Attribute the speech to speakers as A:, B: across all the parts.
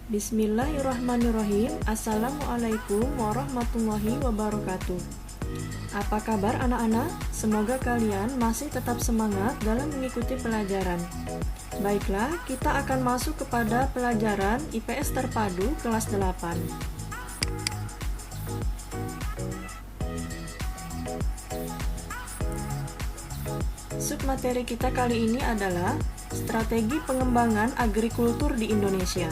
A: Bismillahirrahmanirrahim. Assalamualaikum warahmatullahi wabarakatuh. Apa kabar anak-anak? Semoga kalian masih tetap semangat dalam mengikuti pelajaran. Baiklah, kita akan masuk kepada pelajaran IPS Terpadu kelas 8. Submateri kita kali ini adalah strategi pengembangan agrikultur di Indonesia.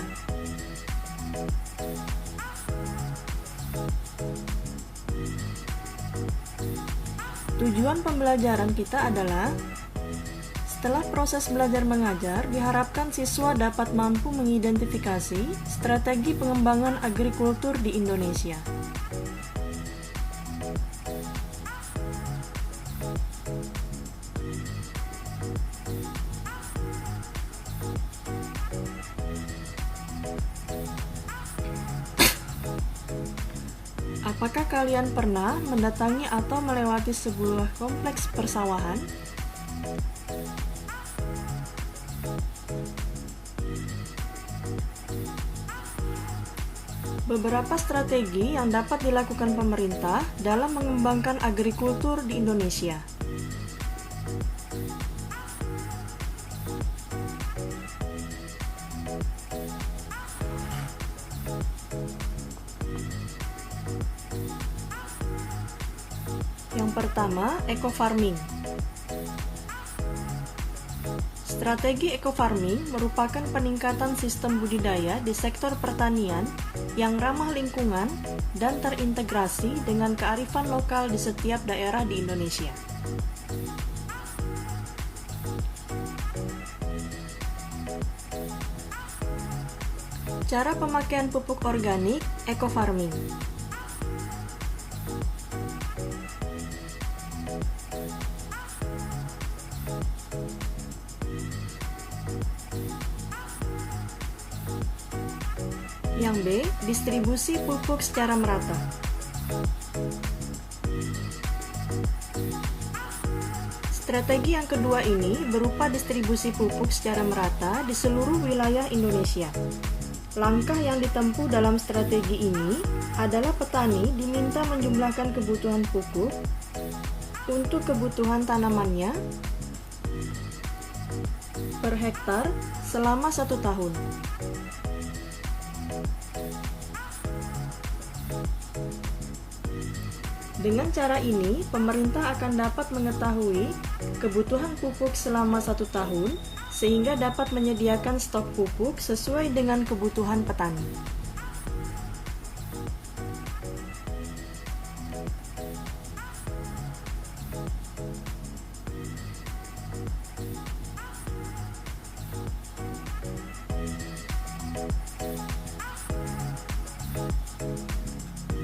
A: Tujuan pembelajaran kita adalah setelah proses belajar mengajar, diharapkan siswa dapat mampu mengidentifikasi strategi pengembangan agrikultur di Indonesia. Apakah kalian pernah mendatangi atau melewati sebuah kompleks persawahan? Beberapa strategi yang dapat dilakukan pemerintah dalam mengembangkan agrikultur di Indonesia. Yang pertama, eco-farming. Strategi eco-farming merupakan peningkatan sistem budidaya di sektor pertanian yang ramah lingkungan dan terintegrasi dengan kearifan lokal di setiap daerah di Indonesia. Cara pemakaian pupuk organik eco-farming. Yang B, distribusi pupuk secara merata. Strategi yang kedua ini berupa distribusi pupuk secara merata di seluruh wilayah Indonesia. Langkah yang ditempuh dalam strategi ini adalah petani diminta menjumlahkan kebutuhan pupuk untuk kebutuhan tanamannya per hektar selama 1 tahun. Dengan cara ini, pemerintah akan dapat mengetahui kebutuhan pupuk selama 1 tahun, sehingga dapat menyediakan stok pupuk sesuai dengan kebutuhan petani.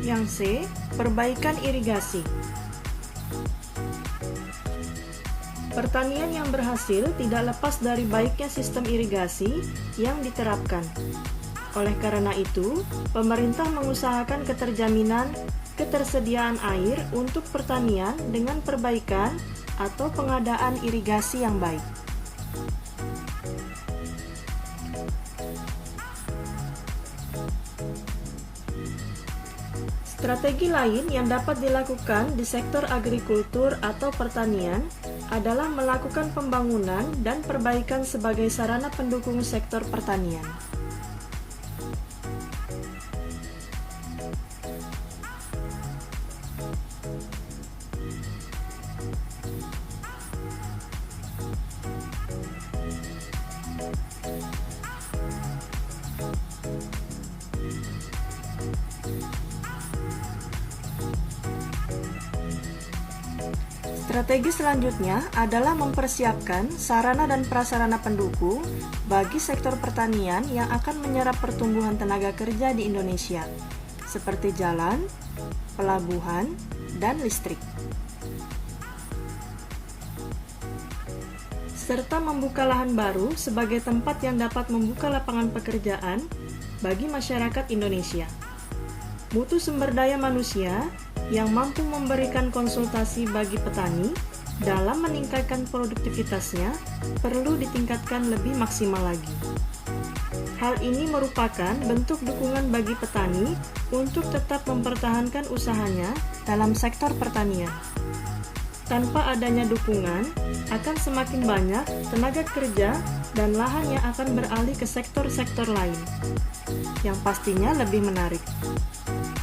A: Yang C, perbaikan irigasi. Pertanian yang berhasil tidak lepas dari baiknya sistem irigasi yang diterapkan. Oleh karena itu, pemerintah mengusahakan keterjaminan ketersediaan air untuk pertanian dengan perbaikan atau pengadaan irigasi yang baik. Strategi lain yang dapat dilakukan di sektor agrikultur atau pertanian adalah melakukan pembangunan dan perbaikan sebagai sarana pendukung sektor pertanian. Strategi selanjutnya adalah mempersiapkan sarana dan prasarana pendukung bagi sektor pertanian yang akan menyerap pertumbuhan tenaga kerja di Indonesia, seperti jalan, pelabuhan, dan listrik. Serta membuka lahan baru sebagai tempat yang dapat membuka lapangan pekerjaan bagi masyarakat Indonesia. Mutu sumber daya manusia yang mampu memberikan konsultasi bagi petani dalam meningkatkan produktivitasnya perlu ditingkatkan lebih maksimal lagi. Hal ini merupakan bentuk dukungan bagi petani untuk tetap mempertahankan usahanya dalam sektor pertanian. Tanpa adanya dukungan, akan semakin banyak tenaga kerja dan lahan yang akan beralih ke sektor-sektor lain, yang pastinya lebih menarik.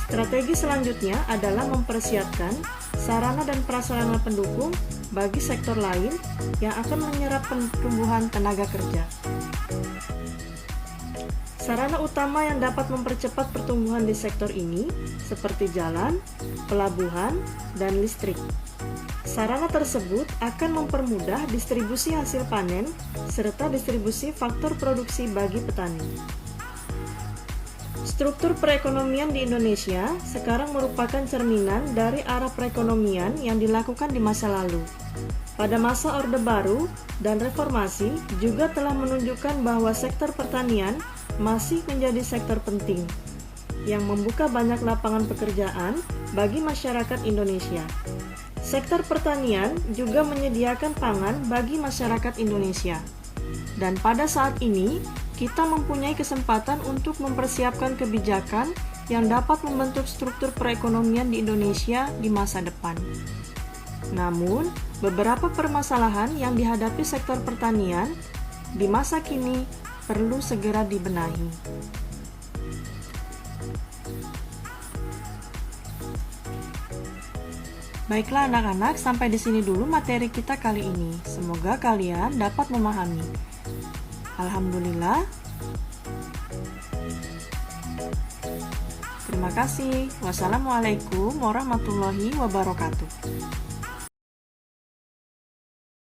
A: Strategi selanjutnya adalah mempersiapkan sarana dan prasarana pendukung bagi sektor lain yang akan menyerap pertumbuhan tenaga kerja. Sarana utama yang dapat mempercepat pertumbuhan di sektor ini seperti jalan, pelabuhan, dan listrik. Sarana tersebut akan mempermudah distribusi hasil panen serta distribusi faktor produksi bagi petani. Struktur perekonomian di Indonesia sekarang merupakan cerminan dari arah perekonomian yang dilakukan di masa lalu. Pada masa Orde Baru dan Reformasi juga telah menunjukkan bahwa sektor pertanian masih menjadi sektor penting yang membuka banyak lapangan pekerjaan bagi masyarakat Indonesia. Sektor pertanian juga menyediakan pangan bagi masyarakat Indonesia. Dan pada saat ini, kita mempunyai kesempatan untuk mempersiapkan kebijakan yang dapat membentuk struktur perekonomian di Indonesia di masa depan. Namun, beberapa permasalahan yang dihadapi sektor pertanian di masa kini perlu segera dibenahi. Baiklah anak-anak, sampai di sini dulu materi kita kali ini. Semoga kalian dapat memahami. Alhamdulillah. Terima kasih. Wassalamualaikum warahmatullahi wabarakatuh.